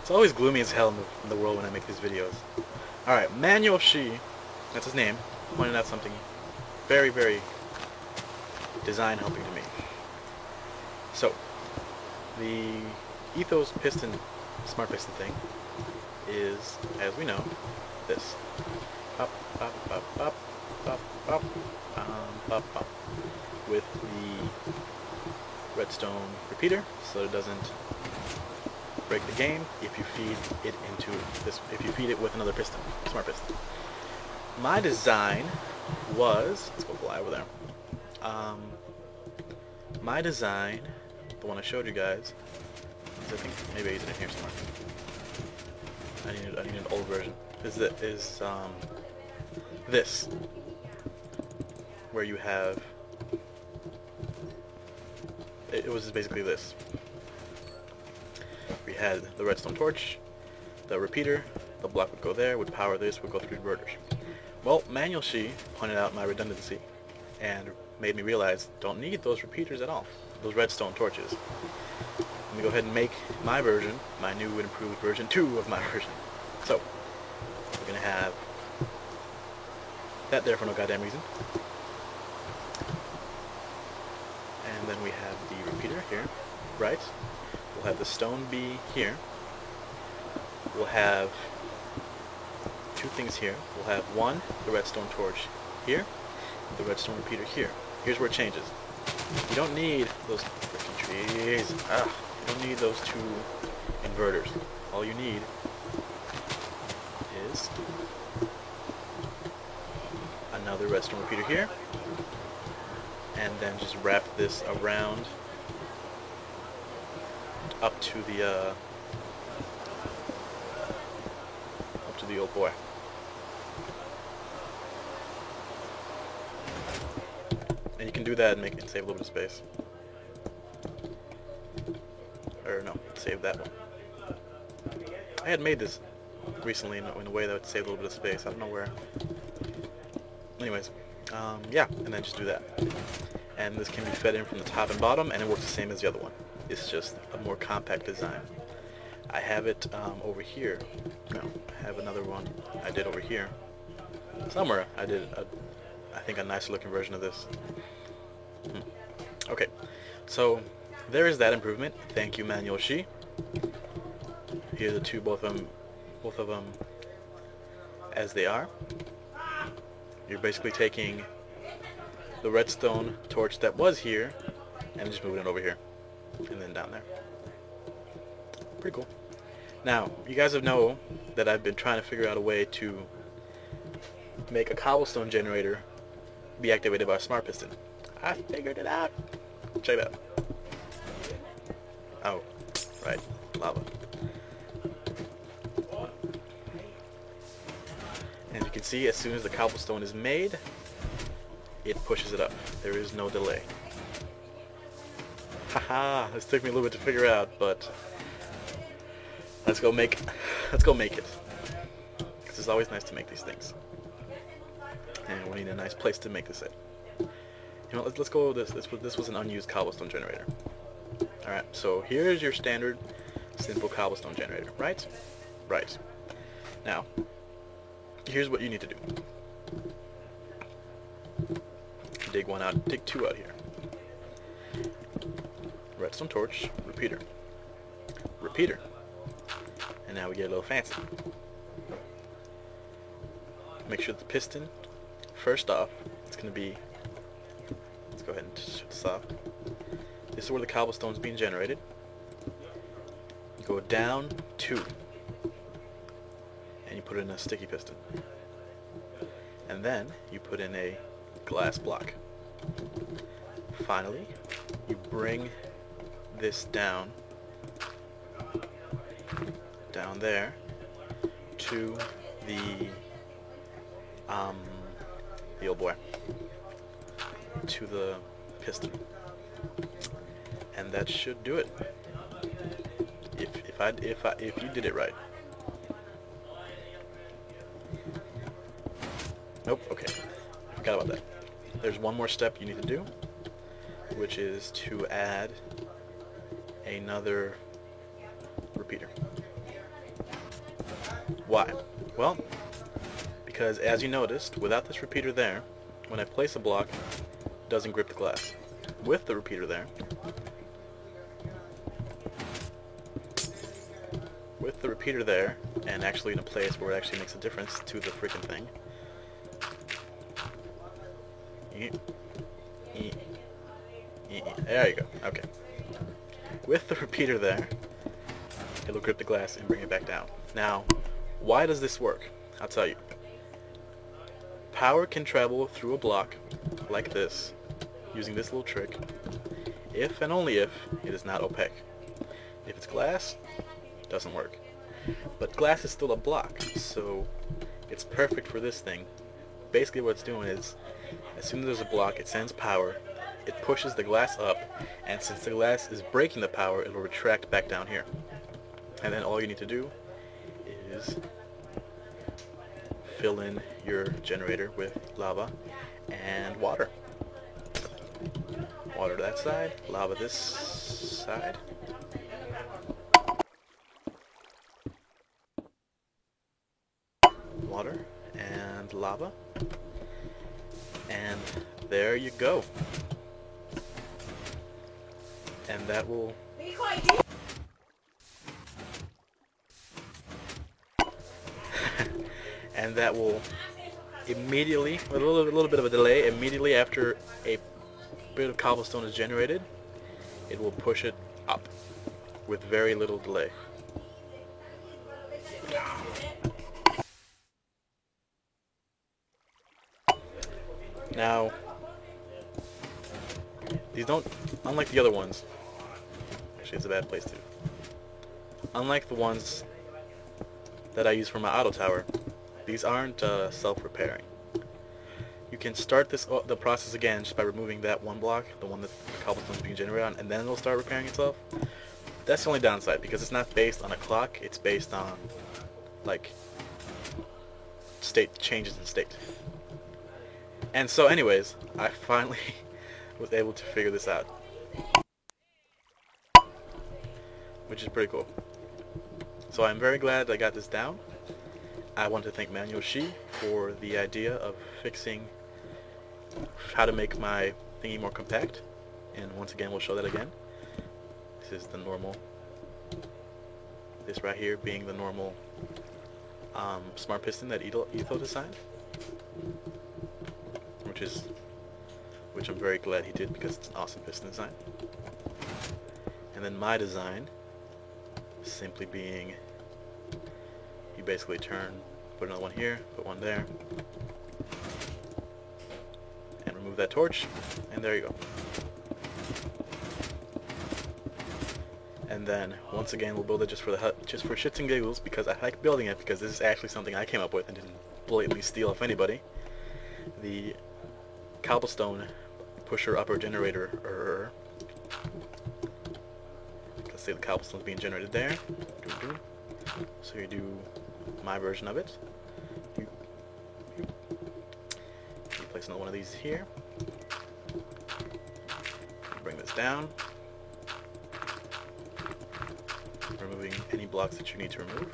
It's always gloomy as hell in the world when I make these videos. Alright, Manuel Shi, that's his name, pointed out something very, very design helping to me. So, the Ethos piston, smart piston thing, is, as we know, this. Up, up, up, up, up, up, up, up. With the redstone repeater, so it doesn't break the game if you feed it into this, if you feed it with another piston, smart piston. My design was, let's go fly over there. My design, the one I showed you guys, is, I think maybe I used it in here somewhere. I need an old version. Is this, where you have, it was basically this. We had the redstone torch, the repeater, the block would go there, would power this, would go through inverters. Well, Manuel Shi pointed out my redundancy and made me realize don't need those repeaters at all, those redstone torches. Let me go ahead and make my version, my new and improved version 2 of my version. So, we're going to have that there for no goddamn reason. And then we have the repeater here, right? We'll have the stone be here. We'll have two things here. We'll have one, the redstone torch here, and the redstone repeater here. Here's where it changes. You don't need those freaking trees. You don't need those two inverters. All you need is another redstone repeater here, and then just wrap this around up to the old boy. And you can do that and make it save a little bit of space. Or no, save that one. I had made this recently in a way that would save a little bit of space. I don't know where. Anyways, yeah, and then just do that. And this can be fed in from the top and bottom, and it works the same as the other one. It's just a more compact design. I have it over here. No, I have another one I did over here. Somewhere I did, I think, a nicer looking version of this. Okay, so there is that improvement. Thank you, Manuel Shi. Here are the two, both of them as they are. You're basically taking the redstone torch that was here and just moving it over here and then down there. Pretty cool. Now, you guys know that I've been trying to figure out a way to make a cobblestone generator be activated by a smart piston. I figured it out. Check it out. Oh, right, lava. And you can see, as soon as the cobblestone is made, it pushes it up. There is no delay. Haha, this took me a little bit to figure out, but let's go make it. Because it's always nice to make these things. And we need a nice place to make this at. You know, let's go with this. This was an unused cobblestone generator. Alright, so here's your standard simple cobblestone generator, right? Right. Now, here's what you need to do. Dig one out, dig two out here. Redstone torch, repeater. Repeater. And now we get a little fancy. Make sure the piston, first off, it's going to be, let's go ahead and shut this off. This is where the cobblestone is being generated. You go down 2, and you put in a sticky piston. And then you put in a glass block. Finally, you bring this down there to the old boy, to the piston, and that should do it. If you did it right. Nope. Okay, I forgot about that. There's one more step you need to do, which is to add another repeater. Why? Well, because as you noticed, without this repeater there, when I place a block, it doesn't grip the glass. With the repeater there, and actually in a place where it actually makes a difference to the freaking thing. There you go. Okay. With the repeater there, it'll grip the glass and bring it back down. Now, why does this work? I'll tell you. Power can travel through a block like this, using this little trick, if and only if it is not opaque. If it's glass, it doesn't work. But glass is still a block, so it's perfect for this thing. Basically what it's doing is, as soon as there's a block, it sends power, it pushes the glass up, and since the glass is breaking the power, it will retract back down here. And then all you need to do is fill in your generator with lava and water. Water to that side, lava this side. Water and lava. And there you go. And that will and that will immediately, with a little bit of a delay, immediately after a bit of cobblestone is generated, it will push it up with very little delay. Now, these don't, unlike the other ones, actually it's a bad place too. Unlike the ones that I use for my auto tower, these aren't self-repairing. You can start the process again just by removing that one block, the one that the cobblestone is being generated on, and then it'll start repairing itself. That's the only downside, because it's not based on a clock, it's based on, like, state changes in state. And so anyways, I finally was able to figure this out, which is pretty cool. So I'm very glad I got this down. I want to thank Manual Shi for the idea of fixing how to make my thingy more compact, and once again we'll show that again. This is the normal, this right here being the normal smart piston that Etho designed, which I'm very glad he did, because it's an awesome piston design. And then my design simply being, you basically put another one here, put one there, and remove that torch, and there you go. And then once again we'll build it just for the hut, just for shits and giggles, because I like building it, because this is actually something I came up with and didn't blatantly steal off anybody. The cobblestone pusher upper generator, let's say the cobblestone is being generated there. So you do my version of it. You place another one of these here. Bring this down, removing any blocks that you need to remove.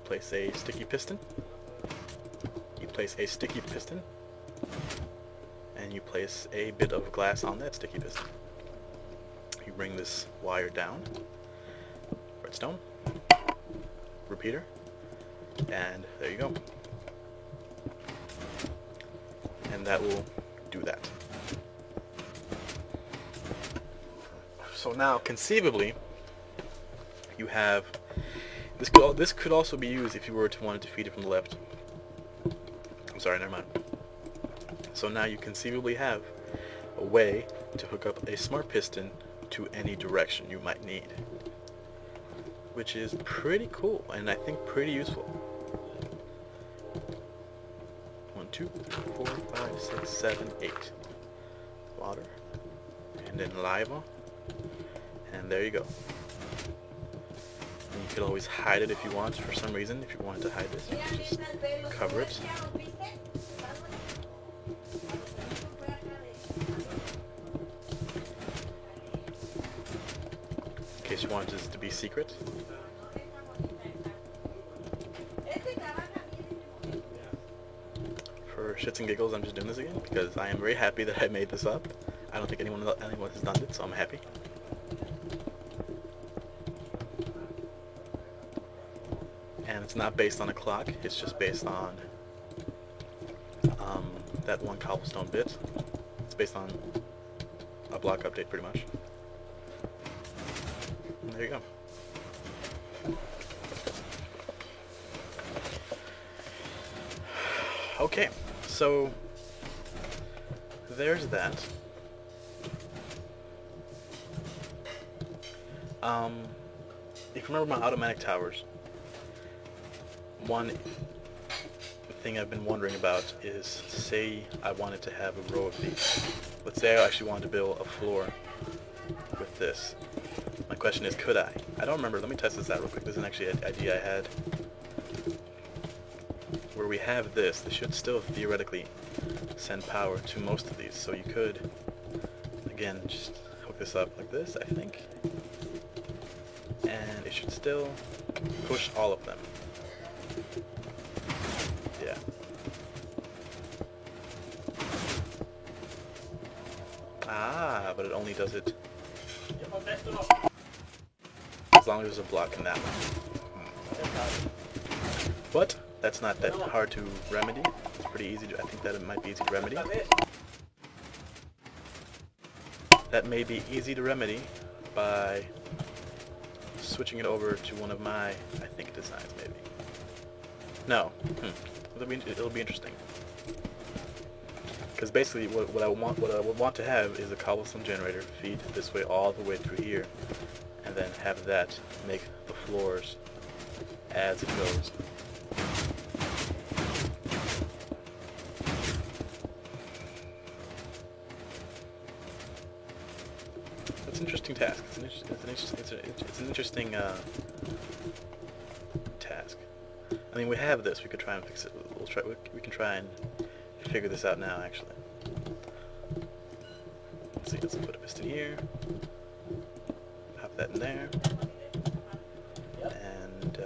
Place a sticky piston. You place a sticky piston, and you place a bit of glass on that sticky piston. You bring this wire down, redstone, repeater, and there you go. And that will do that. So now, conceivably, you have this could also be used if you were to want to feed it from the left. I'm sorry, never mind. So now you conceivably have a way to hook up a smart piston to any direction you might need, which is pretty cool and I think pretty useful. 1, 2, 3, 4, 5, 6, 7, 8. Water, and then lava, and there you go. And you could always hide it if you want, for some reason. If you wanted to hide this, you could just cover it. In case you wanted this to be secret. shits and giggles, I'm just doing this again because I am very happy that I made this up. I don't think anyone has done it, so I'm happy. And it's not based on a clock, it's just based on that one cobblestone bit. It's based on a block update, pretty much. And there you go. Okay, so there's that. If you remember my automatic towers, one thing I've been wondering about is, say I wanted to have a row of these. Let's say I actually wanted to build a floor with this. My question is, could I? I don't remember. Let me test this out real quick. This is actually an idea I had. Where we have this should still theoretically send power to most of these. So you could, again, just hook this up like this, I think. And it should still push all of them. Yeah. Ah, but it only does it as long as there's a block in that one. But that's not that hard to remedy. It's pretty easy to, I think that it might be easy to remedy. That may be easy to remedy by switching it over to one of my, I think, designs, maybe. No. It'll be interesting. Because basically, what I would want to have is a cobblestone generator feed this way all the way through here, and then have that make the floors as it goes. It's an interesting task. It's an interesting task. I mean, we have this. We could try and fix it. We can try and figure this out now, actually. Let's see. Let's put a piston here. Pop that in there. And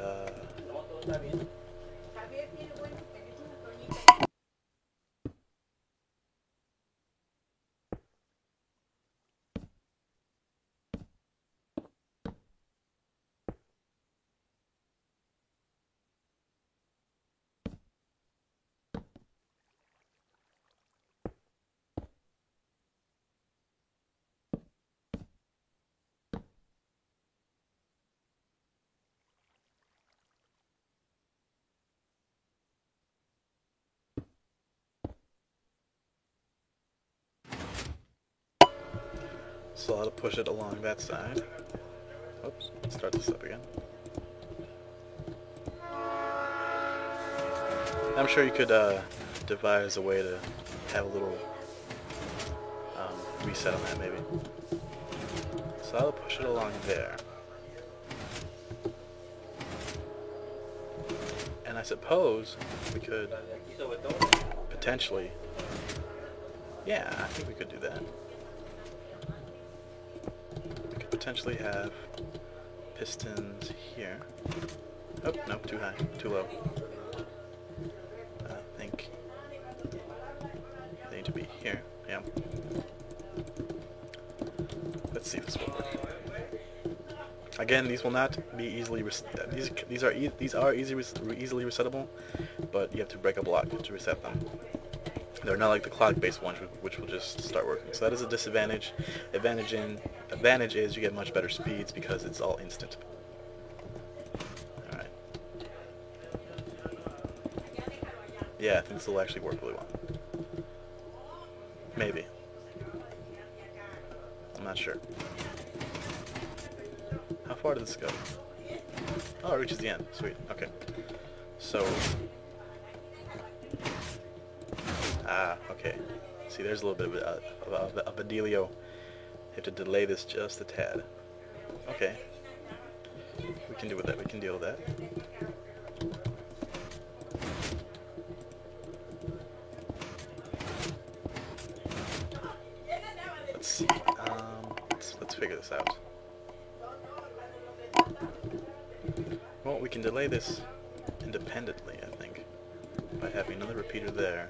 so I'll push it along that side. Oops, let's start this up again. I'm sure you could devise a way to have a little reset on that, maybe. So I'll push it along there. And I suppose we could potentially... Yeah, I think we could do that. We could potentially have pistons here. Oh, no, too high, too low. I think they need to be here. Yeah. Let's see if this will work. Again, these will not be easily these are easily resettable, but you have to break a block to reset them. They're not like the clock-based ones, which will just start working. So that is a disadvantage. Advantage is you get much better speeds because it's all instant. All right. Yeah, I think this will actually work really well. Maybe. I'm not sure. How far does this go? Oh, it reaches the end. Sweet. Okay. So... okay. See, there's a little bit of a dealio. You have to delay this just a tad. Okay. We can deal with that. We can deal with that. Let's see. Let's figure this out. Well, we can delay this independently, I think, by having another repeater there.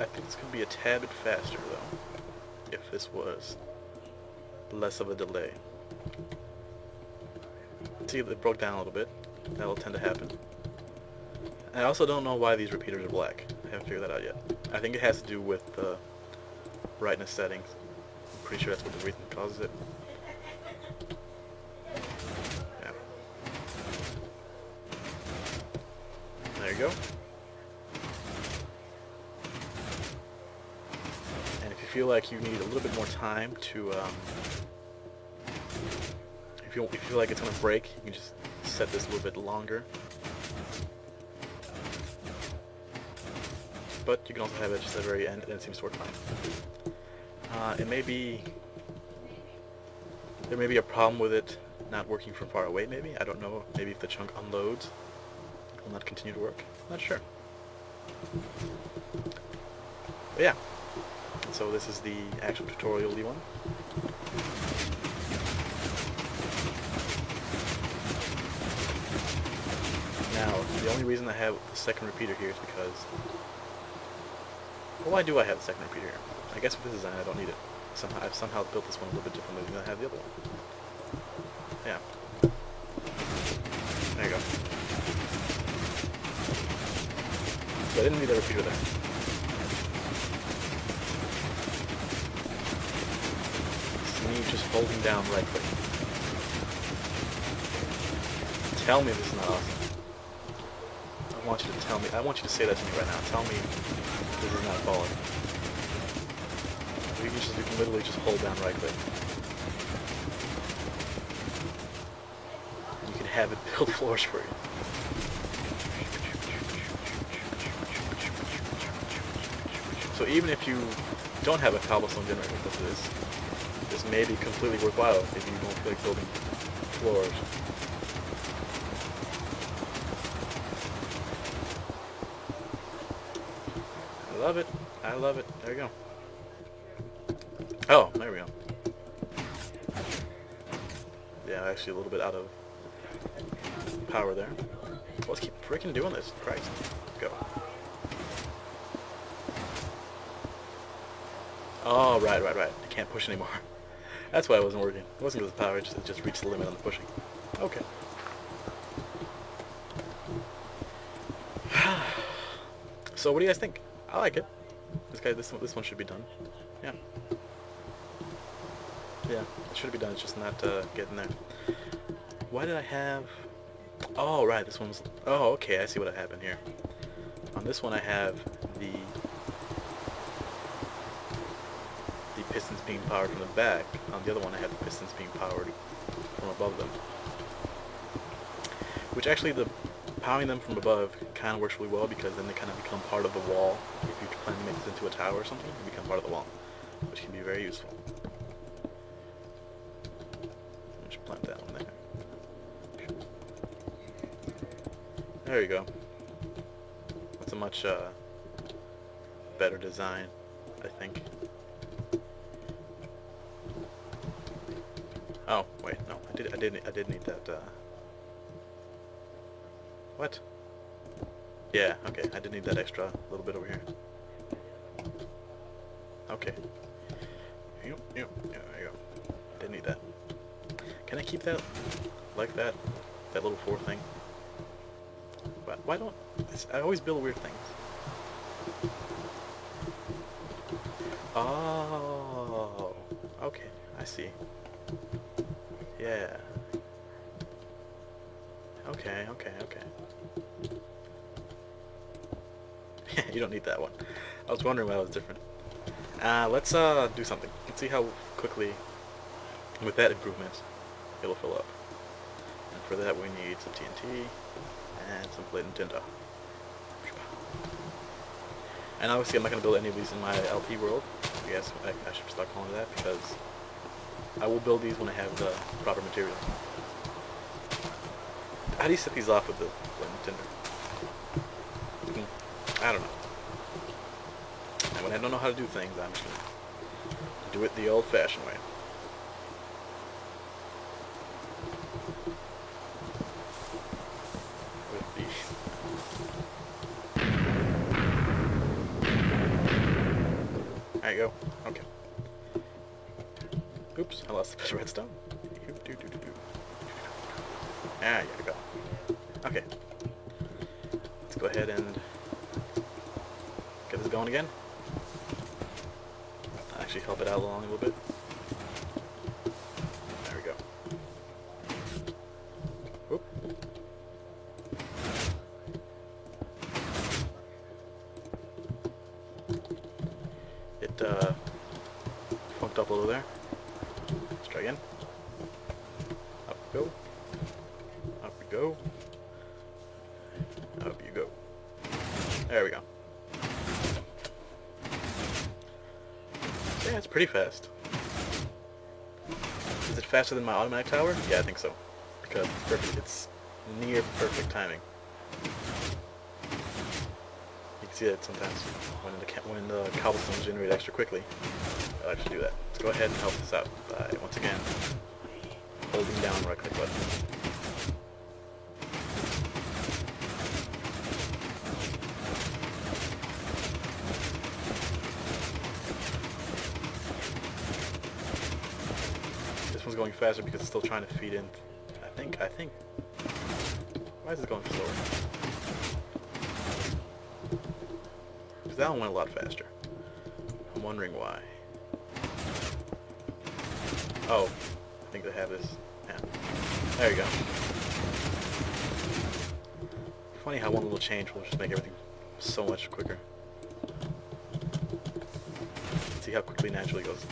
I think this could be a tad bit faster though, if this was less of a delay. See, it broke down a little bit. That'll tend to happen. And I also don't know why these repeaters are black. I haven't figured that out yet. I think it has to do with the brightness settings. I'm pretty sure that's what the reason causes it. Yeah. There you go. And if you feel like you need a little bit more time to, if you feel like it's going to break, you can just set this a little bit longer. But you can also have it just at the very end, and it seems to work fine. It may be... There may be a problem with it not working from far away, maybe? I don't know. Maybe if the chunk unloads, it will not continue to work. Not sure. But yeah. So this is the actual tutorial-y one. Now, the only reason I have the second repeater here is because... Well, why do I have the second repeater here? I guess with this design I don't need it. I've somehow built this one a little bit differently than I have the other one. Yeah. There you go. So I didn't need a repeater there. It's me just holding down right click. Tell me this is not awesome. I want you to tell me. I want you to say that to me right now. Tell me this is not falling. You can literally just hold down right click. You can have it build floors for you. So even if you don't have a cobblestone generator with this may be completely worthwhile if you don't feel like building floors. I love it. I love it. There you go. Oh, there we go. Yeah, actually a little bit out of power there. Let's keep freaking doing this. Christ. Go. Oh, right. I can't push anymore. That's why it wasn't working. It wasn't because of power, it just reached the limit on the pushing. Okay. So what do you guys think? I like it. This one should be done. Yeah. Yeah, it should be done. It's just not getting there. Why did I have... Oh, right. This one's... Oh, okay. I see what happened here. On this one, I have the pistons being powered from the back. On the other one, I have the pistons being powered from above them. Which actually, the powering them from above kind of works really well because then they kind of become part of the wall. If you plan to make this into a tower or something, they become part of the wall, which can be very useful. Let's plant that one there. There you go. That's a much better design, I think. Oh wait, no, I did need that. What? Yeah, okay, I did need that extra little bit over here. Okay. Yep, there you go. Didn't need that. Can I keep that like that? That little 4 thing? Why don't... I always build weird things. Oh, okay, I see. Yeah. Okay. You don't need that one. I was wondering why it was different. Let's do something. Let's see how quickly, with that improvement, it'll fill up. And for that we need some TNT and some latent tinder. And obviously I'm not going to build any of these in my LP world. I guess I should start calling it that because I will build these when I have the proper materials. How do you set these off with the latent tinder? I don't know. And when I don't know how to do things, I'm just going to do it the old-fashioned way. With There you go. Okay. Oops, I lost the redstone. There you go. Okay. Let's go ahead and get this going again. Actually help it out along a little bit. There we go. Oop. It funked up a little there. Let's try again. Up we go. Up we go. Up you go. There we go. Yeah, it's pretty fast. Is it faster than my automatic tower? Yeah, I think so. Because it's perfect. It's near perfect timing. You can see that sometimes when the cobblestones generate extra quickly. I like to do that. Let's go ahead and help this out by once again holding down right click button. This one's going faster because it's still trying to feed in. I think. Why is it going slower? Because that one went a lot faster. I'm wondering why. Oh, I think they have this. Yeah. There you go. Funny how one little change will just make everything so much quicker. See how quickly it naturally goes.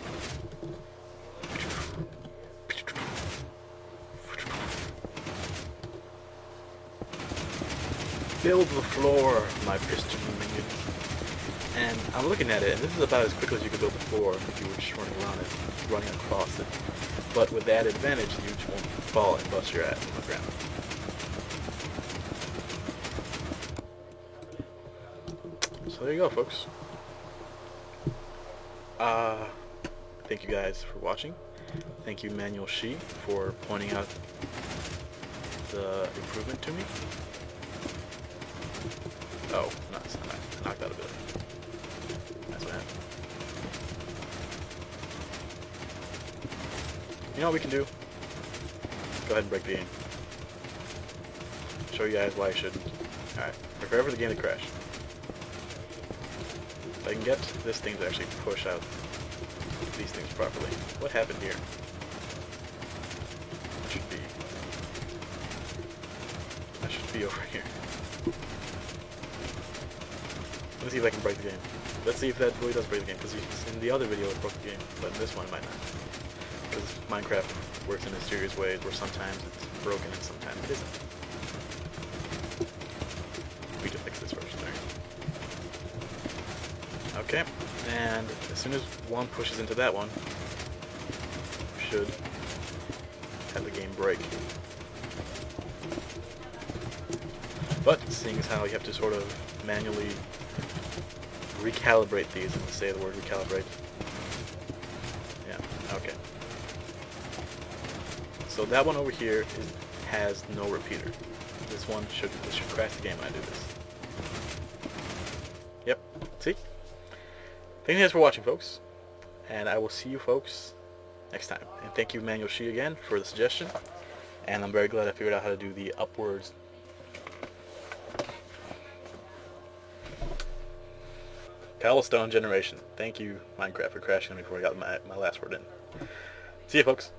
Build the floor, my piston minions. And I'm looking at it, and this is about as quickly as you could build the floor if you were just running around it, running across it. But with that advantage, you just won't fall and bust your ass on the ground. So there you go, folks. Thank you guys for watching. Thank you, Manual Shi, for pointing out the improvement to me. Oh, nice. I knocked out a bit. That's what happened. You know what we can do? Go ahead and break the game. Show you guys why I shouldn't. Alright, prepare for the game to crash. If I can get this thing to actually push out these things properly. What happened here? That should be over here. Let me see if I can break the game. Let's see if that really does break the game, because in the other video it broke the game, but in this one it might not. Because Minecraft works in mysterious ways where sometimes it's broken and sometimes it isn't. We need to fix this first. There. Okay, and as soon as one pushes into that one, we should have the game break. But seeing as how you have to sort of manually recalibrate these, and say the word recalibrate. Yeah, okay. So that one over here has no repeater. This should crash the game when I do this. Yep, see? Thank you guys for watching, folks. And I will see you folks next time. And thank you, Manual Shi, again, for the suggestion. And I'm very glad I figured out how to do the upwards. Cobblestone generation. Thank you, Minecraft, for crashing on me before I got my last word in. See you, folks.